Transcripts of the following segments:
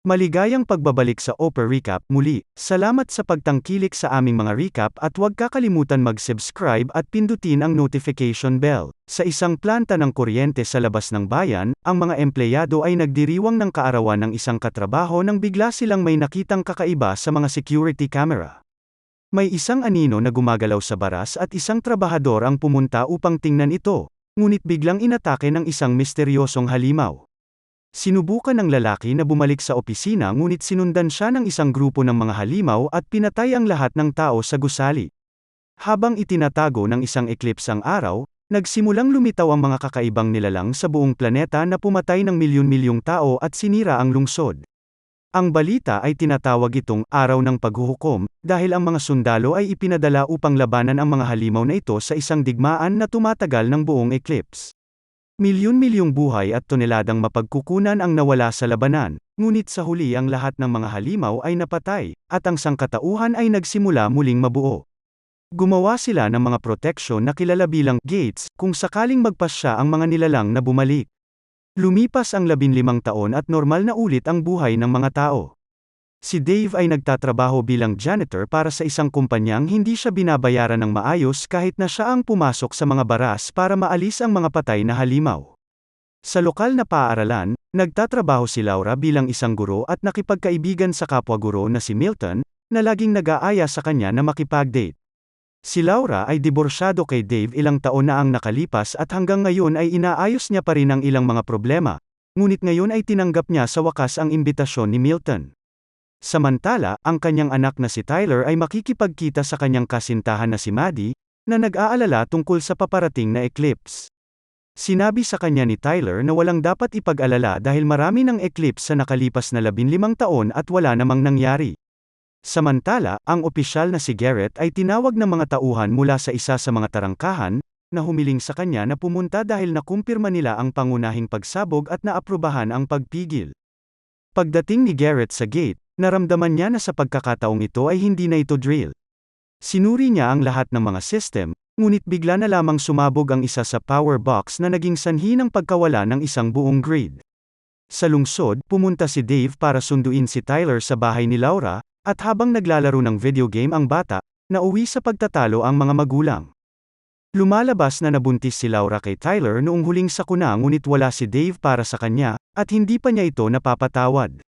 Maligayang pagbabalik sa Oprah Recap muli. Salamat sa pagtangkilik sa aming mga recap at huwag kakalimutan mag-subscribe at pindutin ang notification bell. Sa isang planta ng kuryente sa labas ng bayan, ang mga empleyado ay nagdiriwang ng kaarawan ng isang katrabaho nang bigla silang may nakitang kakaiba sa mga security camera. May isang anino na gumagalaw sa baras at isang trabahador ang pumunta upang tingnan ito, ngunit biglang inatake ng isang misteryosong halimaw. Sinubukan ng lalaki na bumalik sa opisina ngunit sinundan siya ng isang grupo ng mga halimaw at pinatay ang lahat ng tao sa gusali. Habang itinatago ng isang eclipse ang araw, nagsimulang lumitaw ang mga kakaibang nilalang sa buong planeta na pumatay ng milyon-milyong tao at sinira ang lungsod. Ang balita ay tinatawag itong Araw ng Paghuhukom, dahil ang mga sundalo ay ipinadala upang labanan ang mga halimaw na ito sa isang digmaan na tumatagal ng buong eclipse. Milyon-milyong buhay at toneladang mapagkukunan ang nawala sa labanan, ngunit sa huli ang lahat ng mga halimaw ay napatay, at ang sangkatauhan ay nagsimula muling mabuo. Gumawa sila ng mga proteksyon na kilala bilang gates, kung sakaling magpasya ang mga nilalang na bumalik. Lumipas ang 15 taon at normal na ulit ang buhay ng mga tao. Si Dave ay nagtatrabaho bilang janitor para sa isang kumpanyang hindi siya binabayaran ng maayos kahit na siya ang pumasok sa mga baras para maalis ang mga patay na halimaw. Sa lokal na paaralan, nagtatrabaho si Laura bilang isang guro at nakipagkaibigan sa kapwa guro na si Milton, na laging nag-aaya sa kanya na makipag-date. Si Laura ay diborsyado kay Dave ilang taon na ang nakalipas at hanggang ngayon ay inaayos niya pa rin ang ilang mga problema, ngunit ngayon ay tinanggap niya sa wakas ang imbitasyon ni Milton. Samantala, ang kanyang anak na si Tyler ay makikipagkita sa kanyang kasintahan na si Maddie, na nag-aalala tungkol sa paparating na eclipse. Sinabi sa kanya ni Tyler na walang dapat ipag-alala dahil marami ng eclipse sa nakalipas na 15 taon at wala namang nangyari. Samantala, ang opisyal na si Garrett ay tinawag ng mga tauhan mula sa isa sa mga tarangkahan, na humiling sa kanya na pumunta dahil nakumpirma nila ang pangunahing pagsabog at naaprubahan ang pagpigil. Pagdating ni Garrett sa gate, naramdaman niya na sa pagkakataong ito ay hindi na ito drill. Sinuri niya ang lahat ng mga system, ngunit bigla na lamang sumabog ang isa sa power box na naging sanhi ng pagkawala ng isang buong grid. Sa lungsod, pumunta si Dave para sunduin si Tyler sa bahay ni Laura, at habang naglalaro ng video game ang bata, nauwi sa pagtatalo ang mga magulang. Lumalabas na nabuntis si Laura kay Tyler noong huling sakuna ngunit wala si Dave para sa kanya, at hindi pa niya ito napapatawad.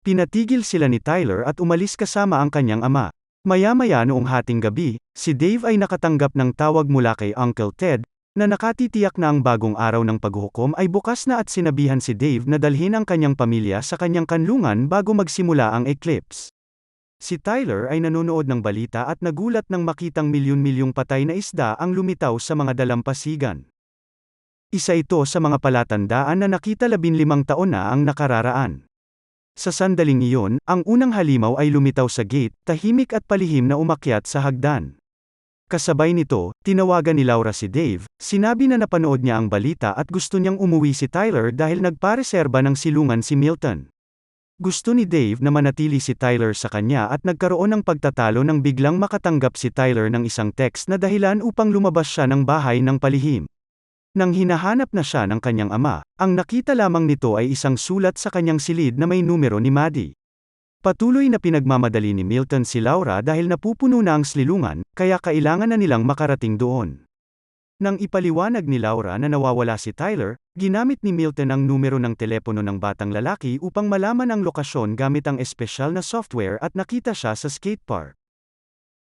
Pinatigil sila ni Tyler at umalis kasama ang kanyang ama. Maya-maya noong hating gabi, si Dave ay nakatanggap ng tawag mula kay Uncle Ted, na nakatitiyak na ang bagong araw ng paghuhukom ay bukas na at sinabihan si Dave na dalhin ang kanyang pamilya sa kanyang kanlungan bago magsimula ang eclipse. Si Tyler ay nanonood ng balita at nagulat nang makitang milyon-milyong patay na isda ang lumitaw sa mga dalampasigan. Isa ito sa mga palatandaan na nakita 15 taon na ang nakararaan. Sa sandaling iyon, ang unang halimaw ay lumitaw sa gate, tahimik at palihim na umakyat sa hagdan. Kasabay nito, tinawagan ni Laura si Dave, sinabi na napanood niya ang balita at gusto niyang umuwi si Tyler dahil nagpareserba ng silungan si Milton. Gusto ni Dave na manatili si Tyler sa kanya at nagkaroon ng pagtatalo nang biglang makatanggap si Tyler ng isang text na dahilan upang lumabas siya ng bahay ng palihim. Nang hinahanap na siya ng kanyang ama, ang nakita lamang nito ay isang sulat sa kanyang silid na may numero ni Maddie. Patuloy na pinagmamadali ni Milton si Laura dahil napupuno na ang silungan, kaya kailangan na nilang makarating doon. Nang ipaliwanag ni Laura na nawawala si Tyler, ginamit ni Milton ang numero ng telepono ng batang lalaki upang malaman ang lokasyon gamit ang espesyal na software at nakita siya sa skatepark.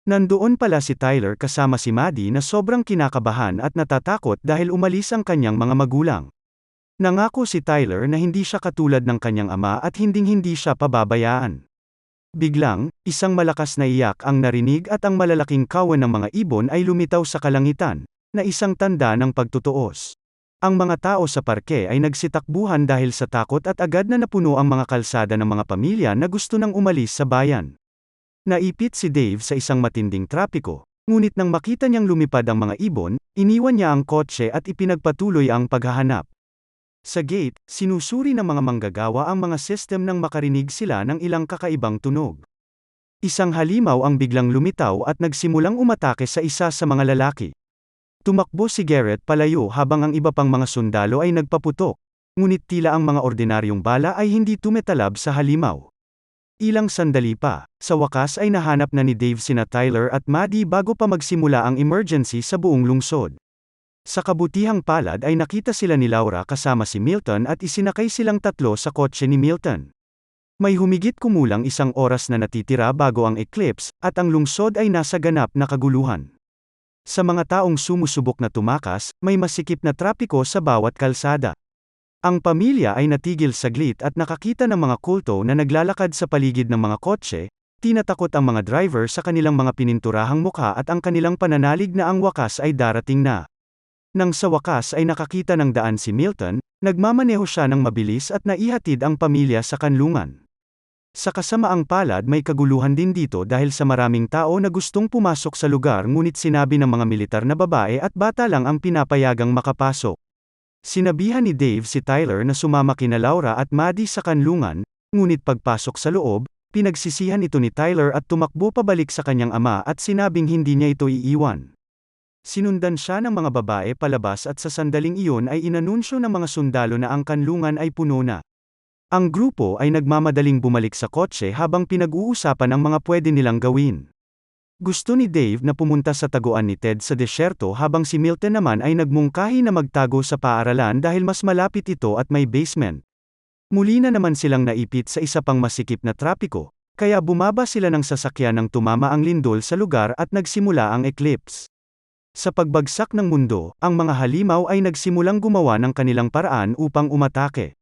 Nandoon pala si Tyler kasama si Maddie na sobrang kinakabahan at natatakot dahil umalis ang kanyang mga magulang. Nangako si Tyler na hindi siya katulad ng kanyang ama at hinding-hindi siya pababayaan. Biglang, isang malakas na iyak ang narinig at ang malalaking kawan ng mga ibon ay lumitaw sa kalangitan, na isang tanda ng pagtutuos. Ang mga tao sa parke ay nagsitakbuhan dahil sa takot at agad na napuno ang mga kalsada ng mga pamilya na gusto nang umalis sa bayan. Naipit si Dave sa isang matinding trapiko, ngunit nang makita niyang lumipad ang mga ibon, iniwan niya ang kotse at ipinagpatuloy ang paghahanap. Sa gate, sinusuri ng mga manggagawa ang mga system nang makarinig sila ng ilang kakaibang tunog. Isang halimaw ang biglang lumitaw at nagsimulang umatake sa isa sa mga lalaki. Tumakbo si Garrett palayo habang ang iba pang mga sundalo ay nagpaputok, ngunit tila ang mga ordinaryong bala ay hindi tumetalab sa halimaw. Ilang sandali pa, sa wakas ay nahanap na ni Dave sina Tyler at Maddie bago pa magsimula ang emergency sa buong lungsod. Sa kabutihang palad ay nakita sila ni Laura kasama si Milton at isinakay silang tatlo sa kotse ni Milton. May humigit kumulang 1 oras na natitira bago ang eclipse, at ang lungsod ay nasa ganap na kaguluhan. Sa mga taong sumusubok na tumakas, may masikip na trapiko sa bawat kalsada. Ang pamilya ay natigil saglit at nakakita ng mga kulto na naglalakad sa paligid ng mga kotse, tinatakot ang mga driver sa kanilang mga pininturahang mukha at ang kanilang pananalig na ang wakas ay darating na. Nang sa wakas ay nakakita ng daan si Milton, nagmamaneho siya ng mabilis at naihatid ang pamilya sa kanlungan. Sa kasamaang palad may kaguluhan din dito dahil sa maraming tao na gustong pumasok sa lugar ngunit sinabi ng mga militar na babae at bata lang ang pinapayagang makapasok. Sinabihan ni Dave si Tyler na sumama kina Laura at Maddie sa kanlungan, ngunit pagpasok sa loob, pinagsisihan ito ni Tyler at tumakbo pabalik sa kanyang ama at sinabing hindi niya ito iiwan. Sinundan siya ng mga babae palabas at sa sandaling iyon ay inanunsyo ng mga sundalo na ang kanlungan ay puno na. Ang grupo ay nagmamadaling bumalik sa kotse habang pinag-uusapan ang mga pwede nilang gawin. Gusto ni Dave na pumunta sa taguan ni Ted sa desyerto habang si Milton naman ay nagmungkahi na magtago sa paaralan dahil mas malapit ito at may basement. Muli na naman silang naipit sa isa pang masikip na trapiko, kaya bumaba sila ng sasakyan nang tumama ang lindol sa lugar at nagsimula ang eclipse. Sa pagbagsak ng mundo, ang mga halimaw ay nagsimulang gumawa ng kanilang paraan upang umatake.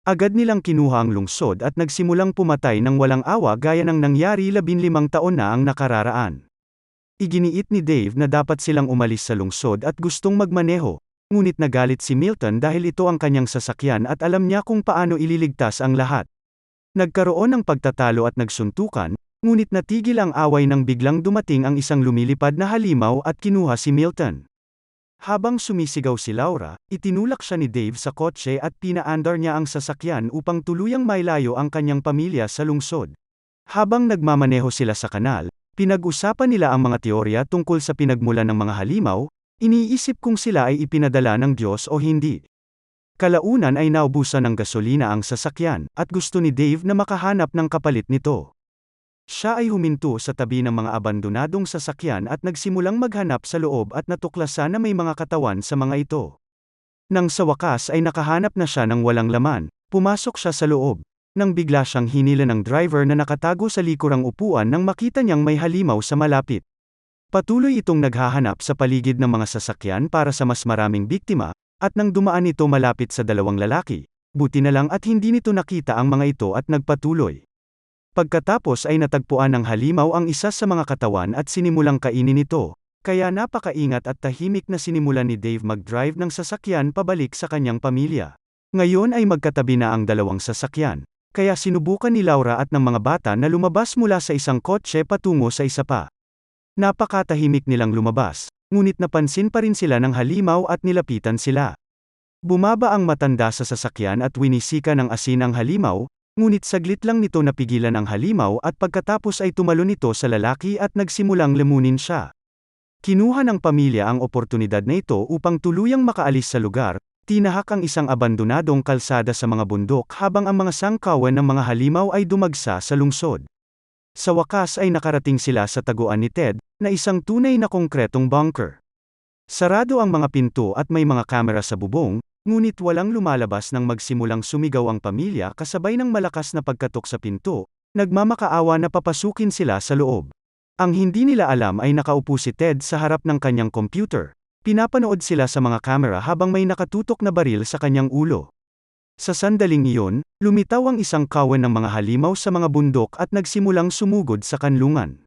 Agad nilang kinuha ang lungsod at nagsimulang pumatay ng walang awa gaya ng nangyari 15 taon na ang nakararaan. Iginiit ni Dave na dapat silang umalis sa lungsod at gustong magmaneho, ngunit nagalit si Milton dahil ito ang kanyang sasakyan at alam niya kung paano ililigtas ang lahat. Nagkaroon ng pagtatalo at nagsuntukan, ngunit natigil ang away nang biglang dumating ang isang lumilipad na halimaw at kinuha si Milton. Habang sumisigaw si Laura, itinulak siya ni Dave sa kotse at pinaandar niya ang sasakyan upang tuluyang mailayo ang kanyang pamilya sa lungsod. Habang nagmamaneho sila sa kanal, pinag-usapan nila ang mga teorya tungkol sa pinagmulan ng mga halimaw, iniisip kung sila ay ipinadala ng Diyos o hindi. Kalaunan ay naubusan ng gasolina ang sasakyan, at gusto ni Dave na makahanap ng kapalit nito. Siya ay huminto sa tabi ng mga abandonadong sasakyan at nagsimulang maghanap sa loob at natuklasan na may mga katawan sa mga ito. Nang sa wakas ay nakahanap na siya ng walang laman, pumasok siya sa loob. Nang bigla siyang hinila ng driver na nakatago sa likurang upuan nang makita niyang may halimaw sa malapit. Patuloy itong naghahanap sa paligid ng mga sasakyan para sa mas maraming biktima, at nang dumaan ito malapit sa 2 lalaki, buti na lang at hindi nito nakita ang mga ito at nagpatuloy. Pagkatapos ay natagpuan ng halimaw ang isa sa mga katawan at sinimulang kainin ito, kaya napakaingat at tahimik na sinimulan ni Dave mag-drive ng sasakyan pabalik sa kanyang pamilya. Ngayon ay magkatabi na ang 2 sasakyan, kaya sinubukan ni Laura at ng mga bata na lumabas mula sa isang kotse patungo sa isa pa. Napakatahimik nilang lumabas, ngunit napansin pa rin sila ng halimaw at nilapitan sila. Bumaba ang matanda sa sasakyan at winisika ng asin ang halimaw, ngunit saglit lang nito napigilan ang halimaw at pagkatapos ay tumalon ito sa lalaki at nagsimulang lamunin siya. Kinuha ng pamilya ang oportunidad na ito upang tuluyang makaalis sa lugar, tinahak ang isang abandonadong kalsada sa mga bundok habang ang mga sangkawan ng mga halimaw ay dumagsa sa lungsod. Sa wakas ay nakarating sila sa taguan ni Ted, na isang tunay na konkretong bunker. Sarado ang mga pinto at may mga kamera sa bubong, ngunit walang lumalabas nang magsimulang sumigaw ang pamilya kasabay ng malakas na pagkatok sa pinto, nagmamakaawa na papasukin sila sa loob. Ang hindi nila alam ay nakaupo si Ted sa harap ng kanyang computer. Pinapanood sila sa mga kamera habang may nakatutok na baril sa kanyang ulo. Sa sandaling iyon, lumitaw ang isang kawan ng mga halimaw sa mga bundok at nagsimulang sumugod sa kanlungan.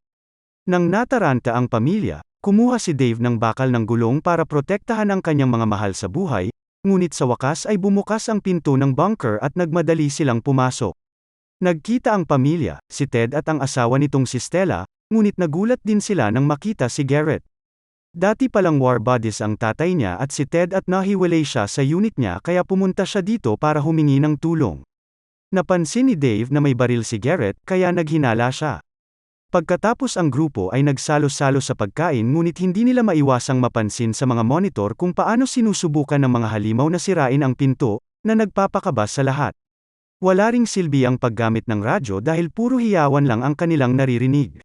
Nang nataranta ang pamilya, kumuha si Dave ng bakal ng gulong para protektahan ang kanyang mga mahal sa buhay, ngunit sa wakas ay bumukas ang pinto ng bunker at nagmadali silang pumasok. Nagkita ang pamilya, si Ted at ang asawa nitong si Stella, ngunit nagulat din sila nang makita si Garrett. Dati palang war buddies ang tatay niya at si Ted at nahiwalay siya sa unit niya kaya pumunta siya dito para humingi ng tulong. Napansin ni Dave na may baril si Garrett kaya naghinala siya. Pagkatapos ang grupo ay nagsalo-salo sa pagkain ngunit hindi nila maiwasang mapansin sa mga monitor kung paano sinusubukan ng mga halimaw na sirain ang pinto, na nagpapakaba sa lahat. Wala ring silbi ang paggamit ng radyo dahil puro hiyawan lang ang kanilang naririnig.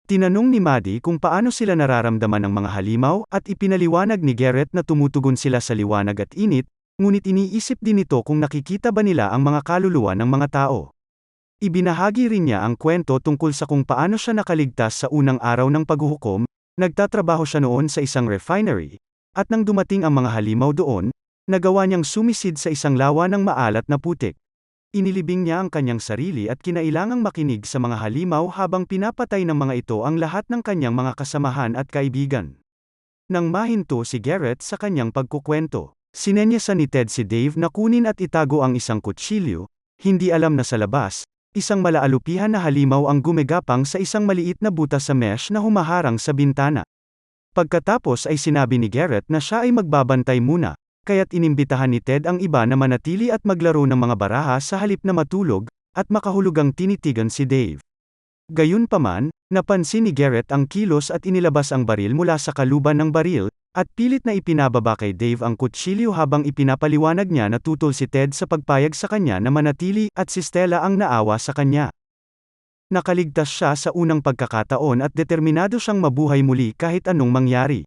Tinanong ni Maddie kung paano sila nararamdaman ng mga halimaw, at ipinaliwanag ni Garrett na tumutugon sila sa liwanag at init, ngunit iniisip din nito kung nakikita ba nila ang mga kaluluwa ng mga tao. Ibinahagi rin niya ang kwento tungkol sa kung paano siya nakaligtas sa unang araw ng paghuhukom. Nagtatrabaho siya noon sa isang refinery, at nang dumating ang mga halimaw doon, nagawa niyang sumisid sa isang lawa ng maalat na putik. Inilibing niya ang kanyang sarili at kinailangang makinig sa mga halimaw habang pinapatay ng mga ito ang lahat ng kanyang mga kasamahan at kaibigan. Nang mahinto si Garrett sa kanyang pagkukwento, sinenyasan ni Ted si Dave na kunin at itago ang isang kutsilyo. Hindi alam na sa labas, isang malaalupihan na halimaw ang gumagapang sa isang maliit na butas sa mesh na humaharang sa bintana. Pagkatapos ay sinabi ni Garrett na siya ay magbabantay muna, kaya't inimbitahan ni Ted ang iba na manatili at maglaro ng mga baraha sa halip na matulog, at makahulugang tinitigan si Dave. Gayunpaman, napansin ni Garrett ang kilos at inilabas ang baril mula sa kaluban ng baril, at pilit na ipinababa kay Dave ang kutsilyo habang ipinapaliwanag niya na tutol si Ted sa pagpayag sa kanya na manatili, at si Stella ang naawa sa kanya. Nakaligtas siya sa unang pagkakataon at determinado siyang mabuhay muli kahit anong mangyari.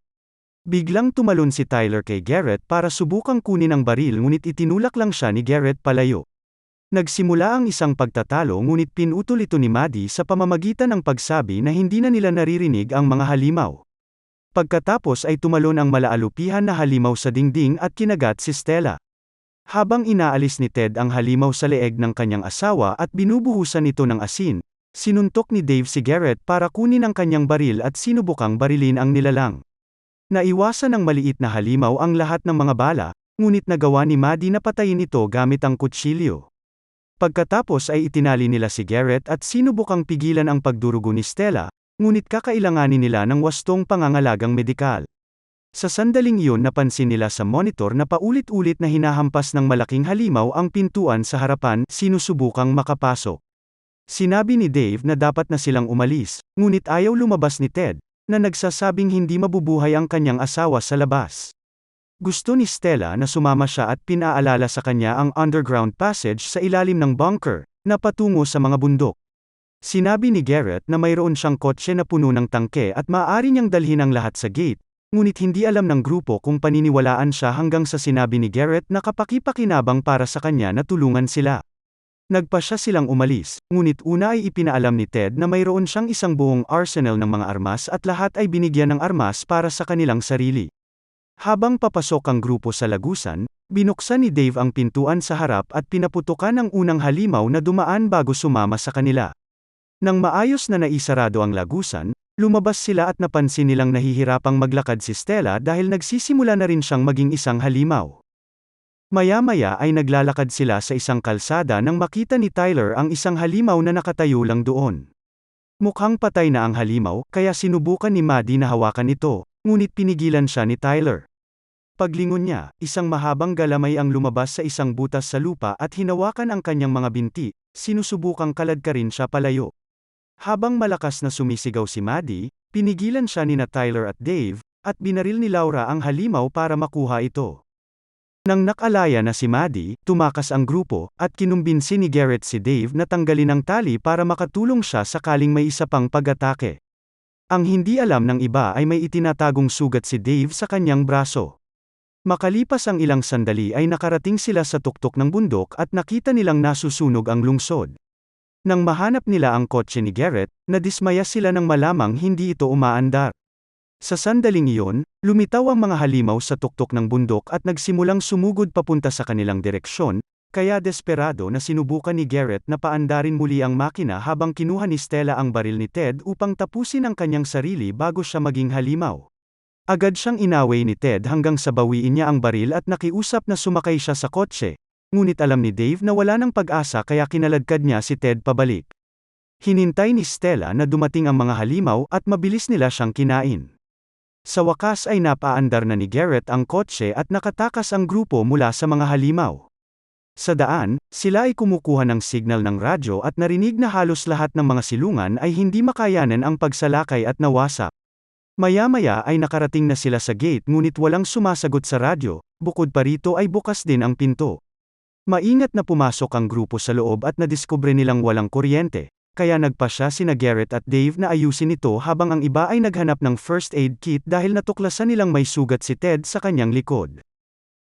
Biglang tumalon si Tyler kay Garrett para subukang kunin ang baril ngunit itinulak lang siya ni Garrett palayo. Nagsimula ang isang pagtatalo ngunit pinutol ito ni Maddie sa pamamagitan ng pagsabi na hindi na nila naririnig ang mga halimaw. Pagkatapos ay tumalon ang malaalupihan na halimaw sa dingding at kinagat si Stella. Habang inaalis ni Ted ang halimaw sa leeg ng kanyang asawa at binubuhusan ito ng asin, sinuntok ni Dave si Garrett para kunin ang kanyang baril at sinubukang barilin ang nilalang. Naiwasan ng maliit na halimaw ang lahat ng mga bala, ngunit nagawa ni Maddie na patayin ito gamit ang kutsilyo. Pagkatapos ay itinali nila si Garrett at sinubukang pigilan ang pagdurugo ni Stella, ngunit kakailanganin nila ng wastong pangangalagang medikal. Sa sandaling iyon napansin nila sa monitor na paulit-ulit na hinahampas ng malaking halimaw ang pintuan sa harapan, sinusubukang makapasok. Sinabi ni Dave na dapat na silang umalis, ngunit ayaw lumabas ni Ted, na nagsasabing hindi mabubuhay ang kanyang asawa sa labas. Gusto ni Stella na sumama siya at pinaalala sa kanya ang underground passage sa ilalim ng bunker, na patungo sa mga bundok. Sinabi ni Garrett na mayroon siyang kotse na puno ng tangke at maaari niyang dalhin ang lahat sa gate, ngunit hindi alam ng grupo kung paniniwalaan siya hanggang sa sinabi ni Garrett na kapaki-pakinabang para sa kanya na tulungan sila. Nagpasya silang umalis, ngunit una ay ipinaalam ni Ted na mayroon siyang isang buong arsenal ng mga armas at lahat ay binigyan ng armas para sa kanilang sarili. Habang papasok ang grupo sa lagusan, binuksan ni Dave ang pintuan sa harap at pinaputukan ang unang halimaw na dumaan bago sumama sa kanila. Nang maayos na naisarado ang lagusan, lumabas sila at napansin nilang nahihirapang maglakad si Stella dahil nagsisimula na rin siyang maging isang halimaw. Maya-maya ay naglalakad sila sa isang kalsada nang makita ni Tyler ang isang halimaw na nakatayo lang doon. Mukhang patay na ang halimaw, kaya sinubukan ni Maddie na hawakan ito, ngunit pinigilan siya ni Tyler. Paglingon niya, isang mahabang galamay ang lumabas sa isang butas sa lupa at hinawakan ang kanyang mga binti, sinusubukang kaladkarin siya palayo. Habang malakas na sumisigaw si Maddie, pinigilan siya ni Tyler at Dave, at binaril ni Laura ang halimaw para makuha ito. Nang nakalaya na si Maddie, tumakas ang grupo, at kinumbinsi ni Garrett si Dave na tanggalin ang tali para makatulong siya sakaling may isa pang pag-atake. Ang hindi alam ng iba ay may itinatagong sugat si Dave sa kanyang braso. Makalipas ang ilang sandali ay nakarating sila sa tuktok ng bundok at nakita nilang nasusunog ang lungsod. Nang mahanap nila ang kotse ni Garrett, nadismaya sila nang malamang hindi ito umaandar. Sa sandaling iyon, lumitaw ang mga halimaw sa tuktok ng bundok at nagsimulang sumugod papunta sa kanilang direksyon, kaya desperado na sinubukan ni Garrett na paandarin muli ang makina habang kinuha ni Stella ang baril ni Ted upang tapusin ang kanyang sarili bago siya maging halimaw. Agad siyang inaway ni Ted hanggang sa bawiin niya ang baril at nakiusap na sumakay siya sa kotse, ngunit alam ni Dave na wala ng pag-asa kaya kinaladkad niya si Ted pabalik. Hinintay ni Stella na dumating ang mga halimaw at mabilis nila siyang kinain. Sa wakas ay napaandar na ni Garrett ang kotse at nakatakas ang grupo mula sa mga halimaw. Sa daan, sila ay kumukuha ng signal ng radyo at narinig na halos lahat ng mga silungan ay hindi makayanan ang pagsalakay at nawasak. Maya-maya ay nakarating na sila sa gate ngunit walang sumasagot sa radyo, bukod pa rito ay bukas din ang pinto. Maingat na pumasok ang grupo sa loob at nadiskubre nilang walang kuryente, kaya nagpasya sina Garrett at Dave na ayusin ito habang ang iba ay naghanap ng first aid kit dahil natuklasan nilang may sugat si Ted sa kanyang likod.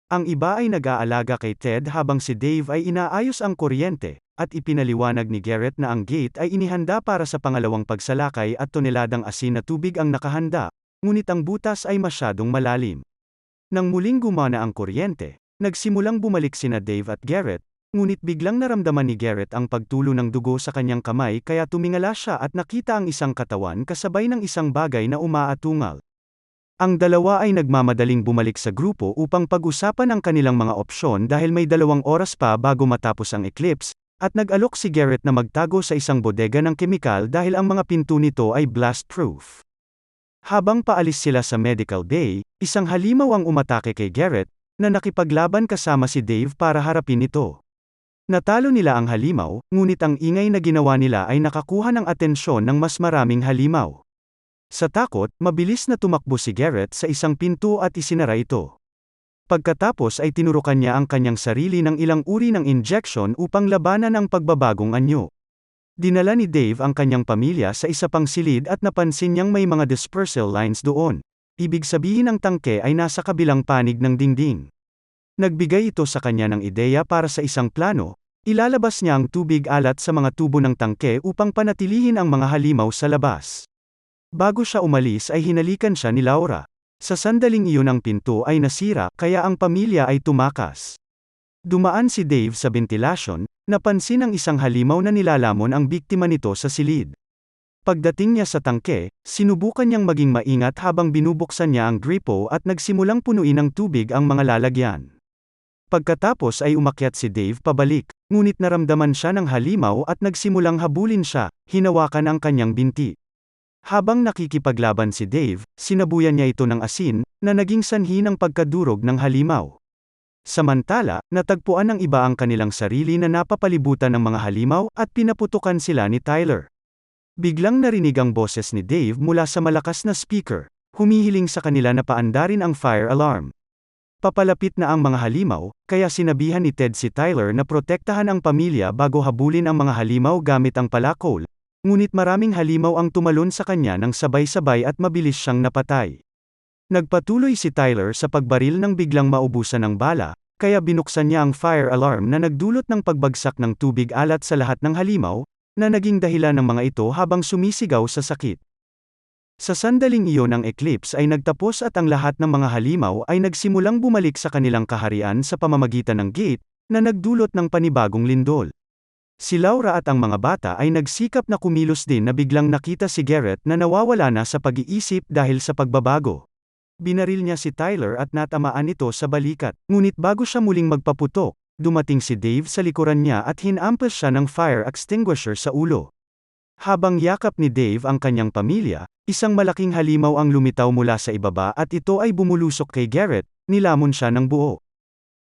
Ang iba ay nag-aalaga kay Ted habang si Dave ay inaayos ang kuryente, at ipinaliwanag ni Garrett na ang gate ay inihanda para sa pangalawang pagsalakay at toneladang asin na tubig ang nakahanda, ngunit ang butas ay masyadong malalim. Nang muling gumana ang kuryente, nagsimulang bumalik sina Dave at Garrett, ngunit biglang naramdaman ni Garrett ang pagtulo ng dugo sa kanyang kamay kaya tumingala siya at nakita ang isang katawan kasabay ng isang bagay na umaatungal. Ang dalawa ay nagmamadaling bumalik sa grupo upang pag-usapan ang kanilang mga opsyon dahil may 2 oras pa bago matapos ang eclipse, at nag-alok si Garrett na magtago sa isang bodega ng kemikal dahil ang mga pinto nito ay blast-proof. Habang paalis sila sa medical bay, isang halimaw ang umatake kay Garrett, na nakipaglaban kasama si Dave para harapin ito. Natalo nila ang halimaw, ngunit ang ingay na ginawa nila ay nakakuha ng atensyon ng mas maraming halimaw. Sa takot, mabilis na tumakbo si Garrett sa isang pinto at isinara ito. Pagkatapos ay tinurukan niya ang kanyang sarili ng ilang uri ng injection upang labanan ang pagbabagong anyo. Dinala ni Dave ang kanyang pamilya sa isa pang silid at napansin niyang may mga dispersal lines doon. Ibig sabihin ang tangke ay nasa kabilang panig ng dingding. Nagbigay ito sa kanya ng ideya para sa isang plano, ilalabas niya ang tubig alat sa mga tubo ng tangke upang panatilihin ang mga halimaw sa labas. Bago siya umalis ay hinalikan siya ni Laura. Sa sandaling iyon ang pinto ay nasira, kaya ang pamilya ay tumakas. Dumaan si Dave sa ventilasyon, napansin ang isang halimaw na nilalamon ang biktima nito sa silid. Pagdating niya sa tangke, sinubukan niyang maging maingat habang binubuksan niya ang gripo at nagsimulang punuin ng tubig ang mga lalagyan. Pagkatapos ay umakyat si Dave pabalik, ngunit naramdaman siya ng halimaw at nagsimulang habulin siya, hinawakan ang kanyang binti. Habang nakikipaglaban si Dave, sinabuyan niya ito ng asin, na naging sanhi ng pagkadurog ng halimaw. Samantala, natagpuan ng iba ang kanilang sarili na napapalibutan ng mga halimaw at pinaputukan sila ni Tyler. Biglang narinig ang boses ni Dave mula sa malakas na speaker, humihiling sa kanila na paandarin ang fire alarm. Papalapit na ang mga halimaw, kaya sinabihan ni Ted si Tyler na protektahan ang pamilya bago habulin ang mga halimaw gamit ang palakol, ngunit maraming halimaw ang tumalon sa kanya ng sabay-sabay at mabilis siyang napatay. Nagpatuloy si Tyler sa pagbaril nang biglang maubusan ng bala, kaya binuksan niya ang fire alarm na nagdulot ng pagbagsak ng tubig alat sa lahat ng halimaw, na naging dahilan ng mga ito habang sumisigaw sa sakit. Sa sandaling iyon ang eclipse ay nagtapos at ang lahat ng mga halimaw ay nagsimulang bumalik sa kanilang kaharian sa pamamagitan ng gate, na nagdulot ng panibagong lindol. Si Laura at ang mga bata ay nagsikap na kumilos din na biglang nakita si Garrett na nawawala na sa pag-iisip dahil sa pagbabago. Binaril niya si Tyler at natamaan ito sa balikat, ngunit bago siya muling magpaputok, dumating si Dave sa likuran niya at hinampas siya ng fire extinguisher sa ulo. Habang yakap ni Dave ang kanyang pamilya, isang malaking halimaw ang lumitaw mula sa ibaba at ito ay bumulusok kay Garrett, nilamon siya ng buo.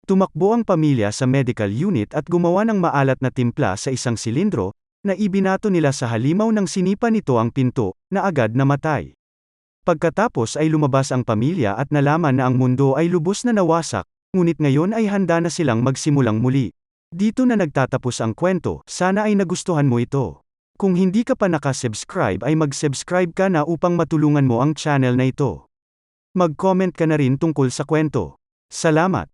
Tumakbo ang pamilya sa medical unit at gumawa ng maalat na timpla sa isang silindro, na ibinato nila sa halimaw nang sinipa nito ang pinto, na agad namatay. Pagkatapos ay lumabas ang pamilya at nalaman na ang mundo ay lubos na nawasak, ngunit ngayon ay handa na silang magsimulang muli. Dito na nagtatapos ang kwento, sana ay nagustuhan mo ito. Kung hindi ka pa nakasubscribe ay mag-subscribe ka na upang matulungan mo ang channel na ito. Mag-comment ka na rin tungkol sa kwento. Salamat!